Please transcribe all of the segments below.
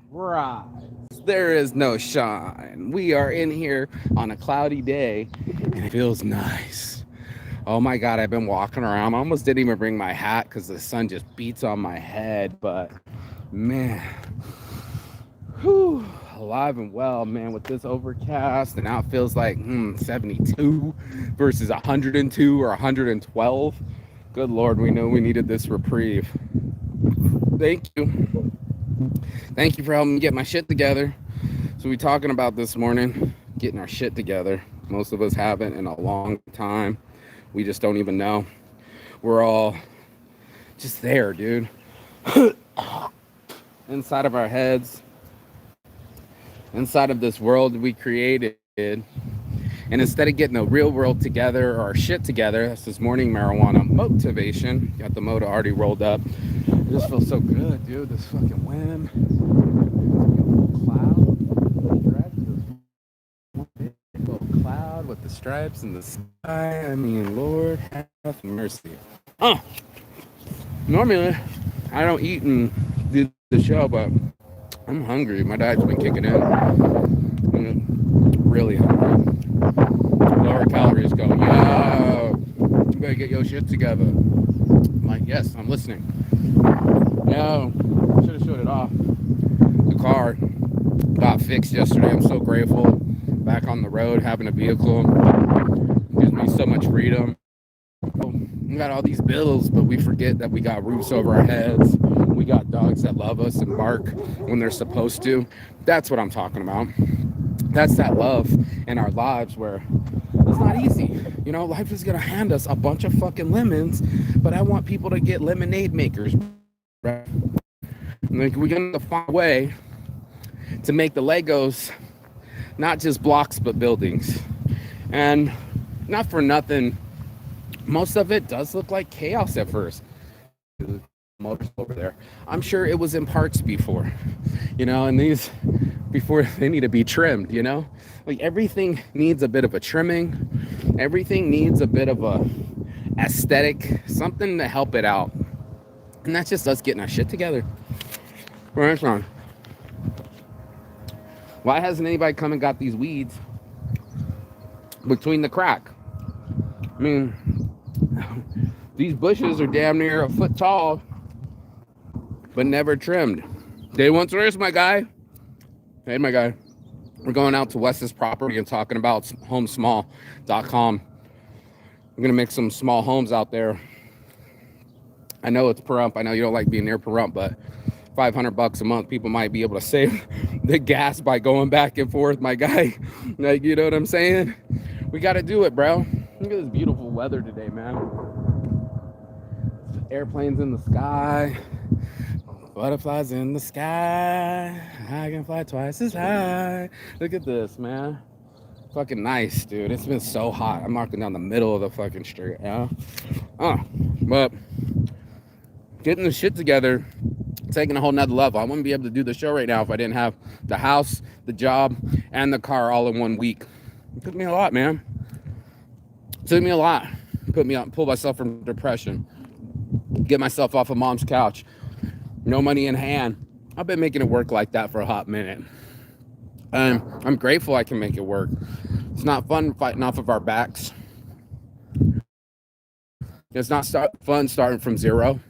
Rise. There is no shine. We are in here on a cloudy day and it feels nice. Oh my God, I've been walking around. I almost didn't even bring my hat because the sun just beats on my head. But man, whew, alive and well, man, with this overcast. And now it feels like 72 versus 102 or 112. Good Lord, we know we needed this reprieve. Thank you. Thank you for helping me get my shit together. So we talking about this morning, getting our shit together. Most of us haven't in a long time. We just don't even know. We're all just there, dude. Inside of our heads, inside of this world we created. And instead of getting the real world together or our shit together, that's this morning marijuana motivation. Got the motor already rolled up. It just feels so good, dude. This fucking wind. Beautiful cloud with the stripes in the sky. I mean, Lord have mercy. Oh, normally I don't eat and do the show, but I'm hungry. My diet's been kicking in. I'm really hungry. Lower calories go, yo, you better get your shit together. I'm like, yes, I'm listening. No, should have shut it off. The car got fixed yesterday. I'm so grateful. Back on the road, having a vehicle gives me so much freedom. We got all these bills, but we forget that we got roofs over our heads. We got dogs that love us and bark when they're supposed to. That's what I'm talking about. That's that love in our lives where it's not easy. You know, life is going to hand us a bunch of fucking lemons, but I want people to get lemonade makers. Right? Like, we're going to find a way to make the Legos not just blocks, but buildings. And not for nothing, most of it does look like chaos at first. Motors over there. I'm sure it was in parts before, you know, and these before they need to be trimmed, you know, like everything needs a bit of a trimming. Everything needs a bit of a aesthetic, something to help it out. And that's just us getting our shit together. Right on. Why hasn't anybody come and got these weeds between the crack? I mean, these bushes are damn near a foot tall, but never trimmed. Day one, where's my guy? Hey, my guy. We're going out to Wes's property and talking about homesmall.com. We're going to make some small homes out there. I know it's Pahrump. I know you don't like being near Pahrump, but $500 a month, people might be able to save the gas by going back and forth, my guy. Like, you know what I'm saying? We got to do it, bro. Look at this beautiful weather today, man. Airplanes in the sky. Butterflies in the sky. I can fly twice as high. Look at this, man. Fucking nice, dude. It's been so hot. I'm walking down the middle of the fucking street, yeah. But getting the shit together, taking a whole nother level. I wouldn't be able to do the show right now if I didn't have the house, the job, and the car all in 1 week. It took me a lot, man. It took me a lot. Pull myself from depression. Get myself off of mom's couch. No money in hand. I've been making it work like that for a hot minute. And I'm grateful I can make it work. It's not fun fighting off of our backs. It's not fun starting from zero.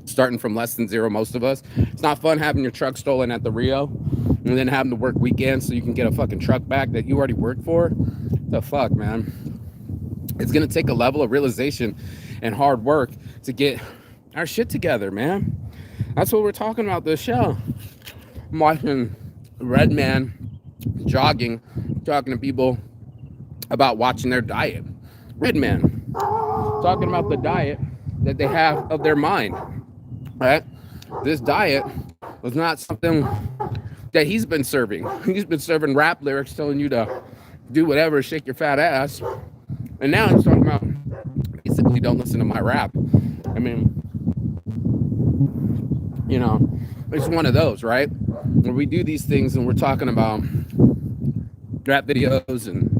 Starting from less than zero, most of us. It's not fun having your truck stolen at the Rio and then having to work weekends so you can get a fucking truck back that you already worked for. The fuck, man. It's going to take a level of realization and hard work to get our shit together, man. That's what we're talking about this show. I'm watching Redman jogging, talking to people about watching their diet. Redman talking about the diet that they have of their mind, right? This diet was not something that he's been serving. He's been serving rap lyrics telling you to do whatever, shake your fat ass. And now he's talking about basically don't listen to my rap. I mean, you know, it's one of those, right? Where we do these things and we're talking about rap videos and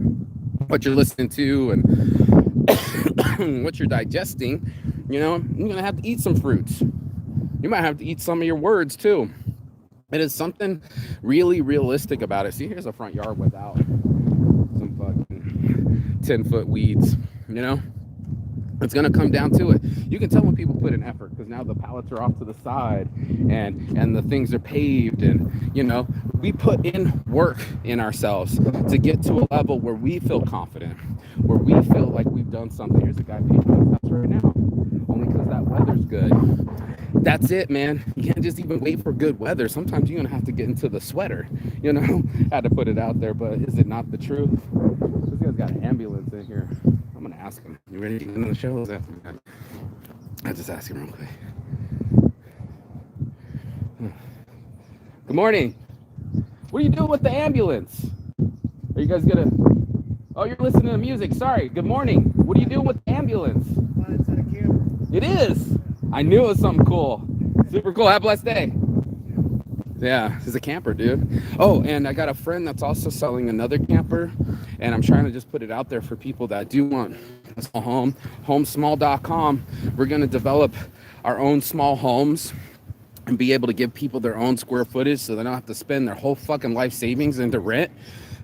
what you're listening to and what you're digesting. You know, you're going to have to eat some fruits. You might have to eat some of your words too. It is something really realistic about it. See, here's a front yard without some fucking 10-foot weeds, you know? It's going to come down to it. You can tell when people put in effort because now the pallets are off to the side and the things are paved, and you know, we put in work in ourselves to get to a level where we feel confident, where we feel like we've done something. Here's a guy paving his house right now only because that weather's good. That's it, man. You can't just even wait for good weather. Sometimes you're gonna have to get into the sweater, you know. Had to put it out there, but is it not the truth? This guy's got an ambulance in here. I'm gonna ask him. You ready to get into the show? I'll just ask him real quick. Good morning. What are you doing with the ambulance? Are you guys gonna? Oh, you're listening to music. Sorry. Good morning. What are you doing with the ambulance? It's a camera. It is. I knew it was something cool. Super cool. Have a blessed day. Yeah, he's a camper, dude. Oh, and I got a friend that's also selling another camper, and I'm trying to just put it out there for people that do want a small home. Homesmall.com. We're going to develop our own small homes and be able to give people their own square footage so they don't have to spend their whole fucking life savings into rent.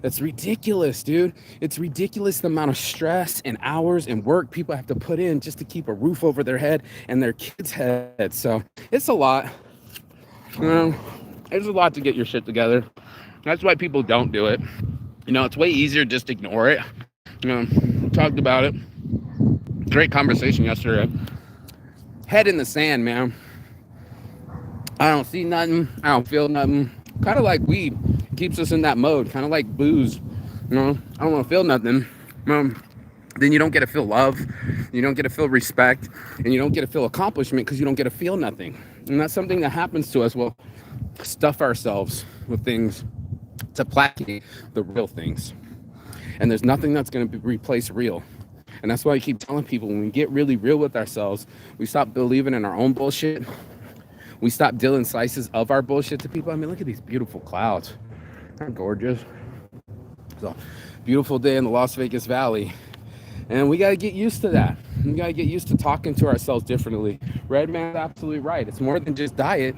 That's ridiculous, dude. It's ridiculous the amount of stress and hours and work people have to put in just to keep a roof over their head and their kids' heads. So it's a lot. You know, it's a lot to get your shit together. That's why people don't do it. You know, it's way easier just to ignore it. You know, we talked about it. Great conversation yesterday. Head in the sand, man. I don't see nothing. I don't feel nothing. Kind of like weed. Keeps us in that mode, kind of like booze. You know, I don't want to feel nothing. Then you don't get to feel love, you don't get to feel respect, and you don't get to feel accomplishment because you don't get to feel nothing. And that's something that happens to us. We'll stuff ourselves with things to placate the real things, and there's nothing that's going to replace real. And that's why I keep telling people, when we get really real with ourselves, we stop believing in our own bullshit. We stop dealing slices of our bullshit to people. I mean, look at these beautiful clouds. They're gorgeous. So, beautiful day in the Las Vegas Valley. And we got to get used to that. We got to get used to talking to ourselves differently. Redman's absolutely right. It's more than just diet.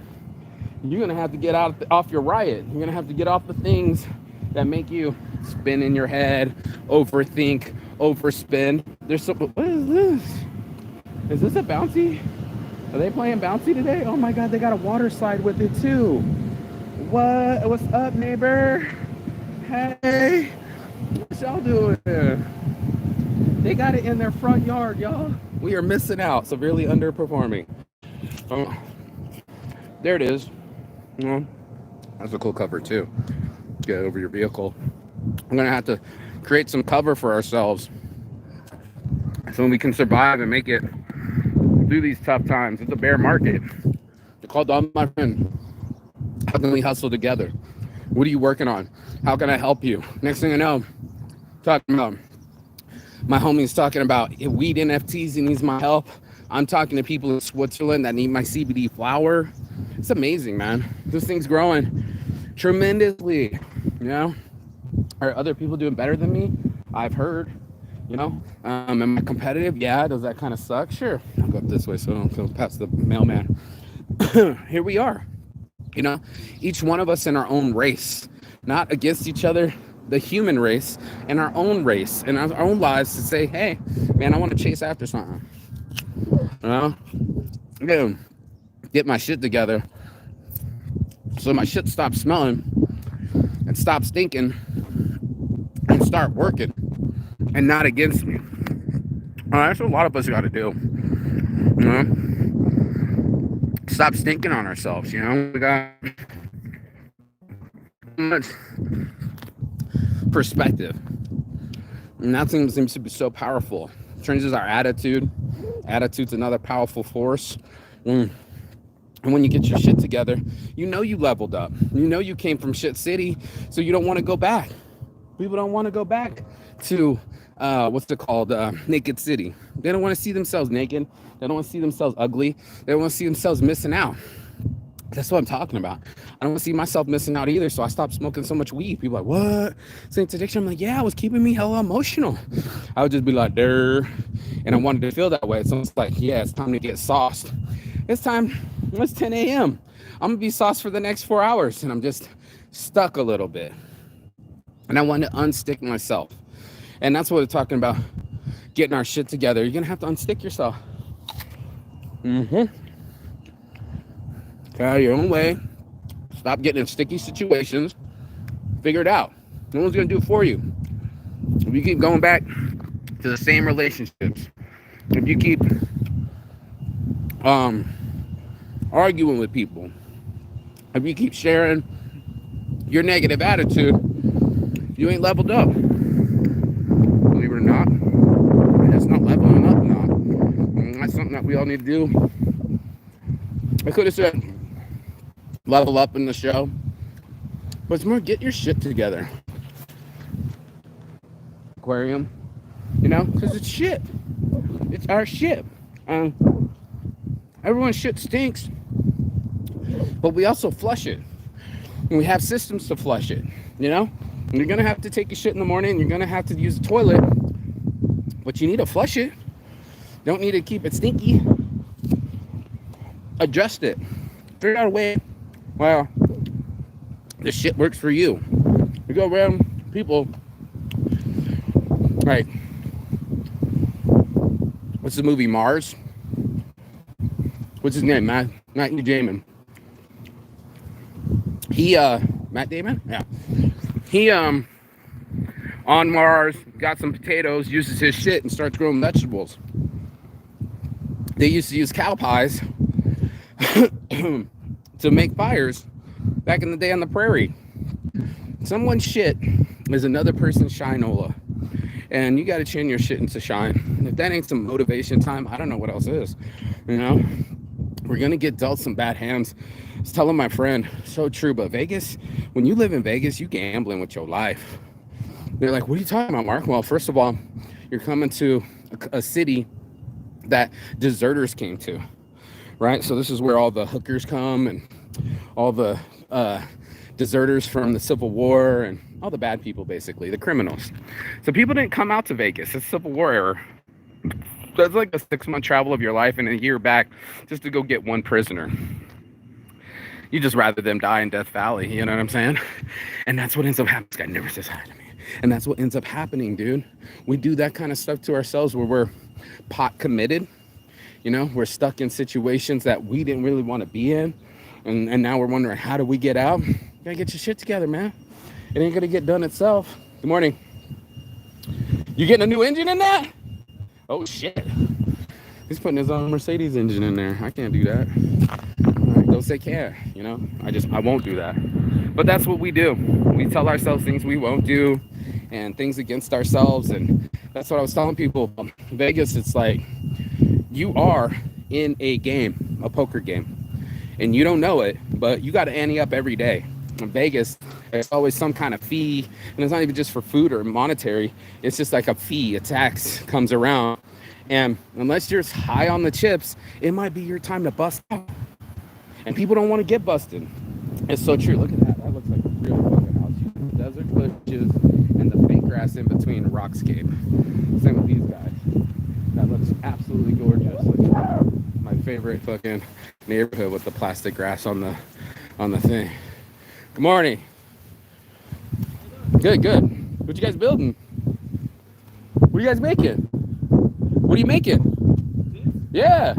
You're going to have to get off your riot. You're going to have to get off the things that make you spin in your head, overthink, overspin. There's some, what is this? Is this a bouncy? Are they playing bouncy today? Oh my God, they got a water slide with it too. What? What's up, neighbor? Hey, what y'all doing? They got it in their front yard, y'all. We are missing out, severely underperforming. There it is. That's a cool cover too. Get over your vehicle. I'm gonna have to create some cover for ourselves so we can survive and make it through these tough times. It's a bear market. I called on my friend. How can we hustle together? What are you working on? How can I help you? Next thing I know, talking about my homie's talking about weed NFTs. He needs my help. I'm talking to people in Switzerland that need my CBD flower. It's amazing, man. This thing's growing tremendously. You know, are other people doing better than me? I've heard. You know, am I competitive? Yeah. Does that kind of suck? Sure. I'll go up this way so I don't go past the mailman. Here we are. You know, each one of us in our own race, not against each other, the human race, in our own race, in our own lives, to say, hey, man, I want to chase after something. You know, I'm gonna get my shit together so my shit stops smelling and stop stinking and start working and not against me. That's what a lot of us got to do. You know, stop stinking on ourselves. You know, we got much perspective, and that seems to be so powerful. It changes our attitude. Attitude's another powerful force. And when you get your shit together, you know you leveled up. You know you came from shit city, so you don't want to go back. People don't want to go back to what's it called? Naked city. They don't want to see themselves naked. They don't want to see themselves ugly. They don't want to see themselves missing out. That's what I'm talking about. I don't want to see myself missing out either, so I stopped smoking so much weed. People are like, what? Saints addiction? I'm like, yeah, it was keeping me hella emotional. I would just be like, there. And I wanted to feel that way. So it's like, yeah, it's time to get sauced. It's time. It's 10 a.m. I'm gonna be sauced for the next 4 hours, and I'm just stuck a little bit. And I want to unstick myself. And that's what we're talking about, getting our shit together. You're gonna have to unstick yourself. Get out of your own way. Stop getting in sticky situations. Figure it out. No one's gonna do it for you. If you keep going back to the same relationships, if you keep arguing with people, if you keep sharing your negative attitude, you ain't leveled up. Believe it or not, that's not leveling up now. And that's something that we all need to do. I could have said level up in the show, but it's more get your shit together. Aquarium, you know, because it's shit. It's our shit. Everyone's shit stinks, but we also flush it. And we have systems to flush it, you know? And you're gonna have to take your shit in the morning, you're gonna have to use the toilet, but you need to flush it. Don't need to keep it stinky. Adjust it. Figure out a way, well, this shit works for you. You go around people, right? What's the movie, Mars? What's his name? Matthew Damon. Matt Damon? Yeah. He, on Mars, got some potatoes, uses his shit, and starts growing vegetables. They used to use cow pies to make fires back in the day on the prairie. Someone's shit is another person's shinola. And you got to chain your shit into shine. And if that ain't some motivation time, I don't know what else is. You know? We're going to get dealt some bad hands. I was telling my friend, so true, but Vegas, when you live in Vegas, you gambling with your life. They're like, what are you talking about, Mark? Well, first of all, you're coming to a city that deserters came to, right? So this is where all the hookers come and all the deserters from the Civil War and all the bad people, basically, the criminals. So people didn't come out to Vegas. It's Civil War era. So it's like a 6-month travel of your life and a year back just to go get one prisoner. You just rather them die in Death Valley, you know what I'm saying? And that's what ends up happening. This guy never says hi to me. And that's what ends up happening, dude. We do that kind of stuff to ourselves where we're pot committed. You know, we're stuck in situations that we didn't really want to be in. And now we're wondering, how do we get out? You gotta get your shit together, man. It ain't gonna get done itself. Good morning. You getting a new engine in that? Oh shit. He's putting his own Mercedes engine in there. I can't do that. Right, don't say care, you know? I won't do that. But that's what we do. We tell ourselves things we won't do and things against ourselves. And that's what I was telling people. Vegas, it's like you are in a game, a poker game. And you don't know it, but you got to ante up every day. In Vegas, there's always some kind of fee, and it's not even just for food or monetary. It's just like a fee, a tax comes around, and unless you're high on the chips, it might be your time to bust out. And people don't want to get busted. It's so true. Look at that. That looks like a real fucking house. Desert bushes and the fake grass in between, rockscape. Same with these guys. That looks absolutely gorgeous. Look at that. My favorite fucking neighborhood with the plastic grass on the thing. Good morning. Good. What you guys building? What are you guys making? What are you making? Yeah.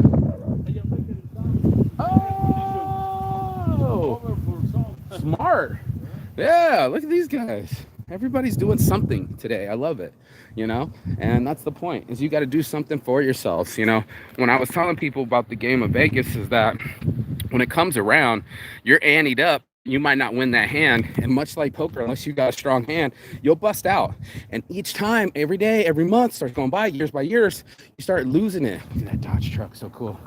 Oh, smart. Yeah, look at these guys. Everybody's doing something today. I love it, you know? And that's the point, is you got to do something for yourselves, you know? When I was telling people about the game of Vegas is that when it comes around, you're anteed up. You might not win that hand. And much like poker, unless you got a strong hand, you'll bust out. And each time, every day, every month starts going by, years by years, you start losing it. Look at that Dodge truck, so cool.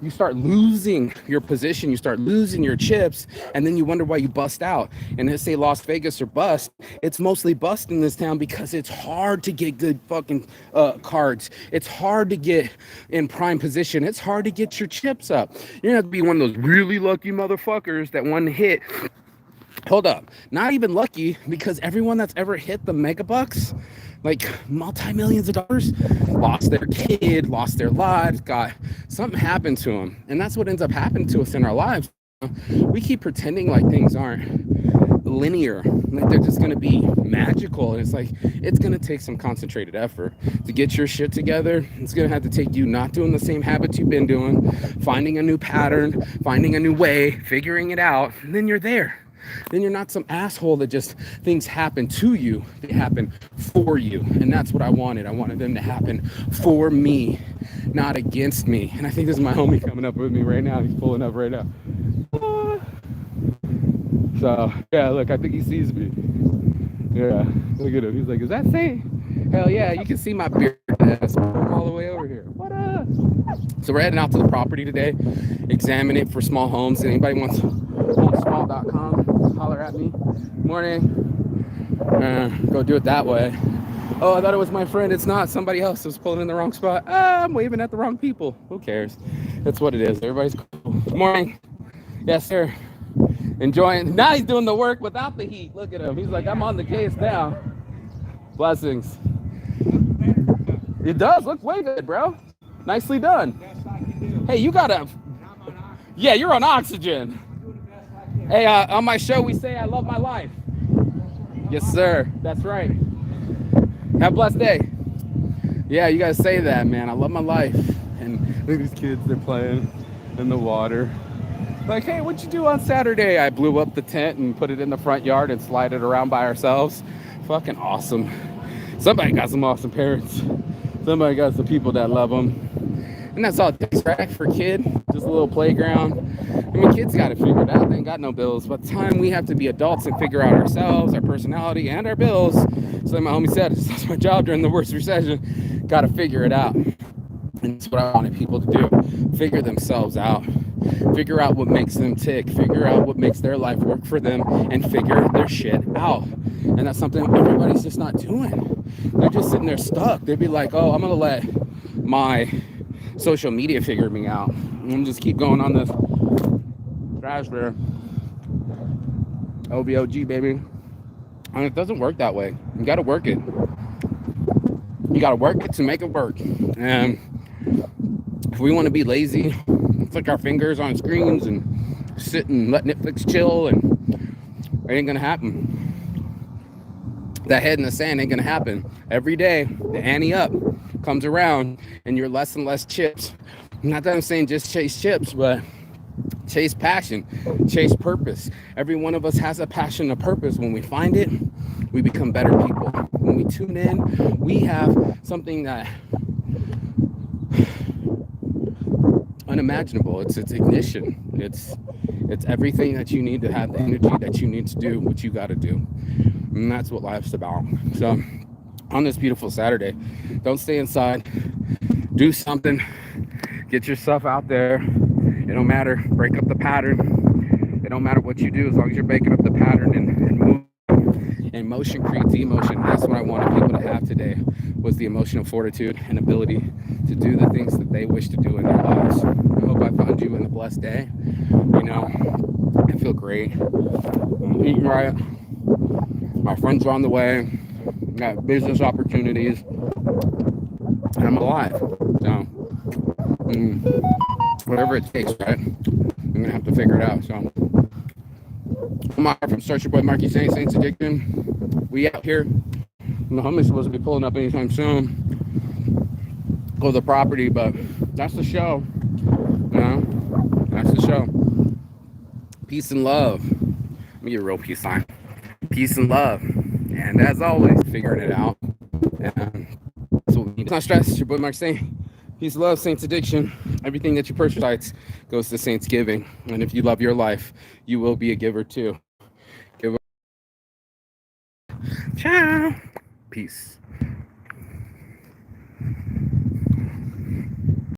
You start losing your position, you start losing your chips, and then you wonder why you bust out. And they say Las Vegas or bust. It's mostly bust in this town because it's hard to get good fucking cards. It's hard to get in prime position. It's hard to get your chips up. You're gonna have to be one of those really lucky motherfuckers that one hit. Hold up, not even lucky, because everyone that's ever hit the mega bucks, like multi-millions of dollars, lost their kid, lost their lives, got something happened to them. And that's what ends up happening to us in our lives. We keep pretending like things aren't linear, like they're just going to be magical. And it's like, it's going to take some concentrated effort to get your shit together. It's going to have to take you not doing the same habits you've been doing, finding a new pattern, finding a new way, figuring it out, and then you're there. Then you're not some asshole that just things happen to you, they happen for you. And that's what I wanted. I wanted them to happen for me, not against me. And I think this is my homie coming up with me right now. He's pulling up right now. So yeah, look, I think he sees me. Yeah, look at him. He's like, is that Saint? Hell yeah, you can see my beard ass from all the way over here. What up? So we're heading out to the property today, examine it for small homes. Anybody wants homesmall.com, holler at me. Morning. Go do it that way. Oh, I thought it was my friend. It's not. Somebody else was pulling in the wrong spot. I'm waving at the wrong people. Who cares? That's what it is. Everybody's cool. Good morning. Yes, sir. Enjoying. Now he's doing the work without the heat. Look at him. He's like, I'm on the case now. Blessings. It does look way good, bro. Nicely done. Hey, you gotta. Yeah, you're on oxygen. Hey, on my show, we say I love my life. Yes, sir. That's right. Have a blessed day. Yeah, you gotta say that, man. I love my life. And look at these kids, they're playing in the water. Like, hey, what'd you do on Saturday? I blew up the tent and put it in the front yard and slide it around by ourselves. Fucking awesome. Somebody got some awesome parents. Somebody got some people that love them. And that's all it takes, right? For a kid, just a little playground. I mean, kids got it figured out. They ain't got no bills. By the time we have to be adults and figure out ourselves, our personality, and our bills, so like my homie said, it's lost my job during the worst recession. Got to figure it out. And that's what I wanted people to do. Figure themselves out. Figure out what makes them tick. Figure out what makes their life work for them and figure their shit out. And that's something everybody's just not doing. They're just sitting there stuck. They'd be like, oh, I'm going to let my social media figure me out. I'm just keep going on this trash there. OVOG, baby. And it doesn't work that way. You got to work it. You got to work it to make it work. And if we want to be lazy, flick our fingers on screens and sit and let Netflix chill, and it ain't gonna happen. That head in the sand ain't gonna happen. Every day, the ante up comes around, and you're less and less chips. Not that I'm saying just chase chips, but chase passion, chase purpose. Every one of us has a passion, a purpose. When we find it, we become better people. When we tune in, we have something that unimaginable. It's ignition. It's everything that you need to have the energy that you need to do what you got to do. And that's what life's about. So on this beautiful Saturday, don't stay inside. Do something. Get yourself out there. It don't matter. Break up the pattern. It don't matter what you do as long as you're breaking up the pattern and move. And motion creates emotion. That's what I wanted people to have today, was the emotional fortitude and ability to do the things that they wish to do in their lives. I hope I found you in a blessed day. You know, I feel great. I'm eating right. My friends are on the way. Got business opportunities. And I'm alive. So, whatever it takes, right? I'm going to have to figure it out. So, I'm out from Search Your Boy Marky Saint, Saints Addiction. We out here. And the homie's supposed to be pulling up anytime soon. Go to the property, but that's the show. You know? That's the show. Peace and love. Let me get a real peace sign. Peace and love. And as always, figuring it out. And that's what we need. It's not stress. It's your boy Mark Saint. Peace, love, Saints Addiction. Everything that you purchase goes to Saints Giving. And if you love your life, you will be a giver too. Ciao. Peace.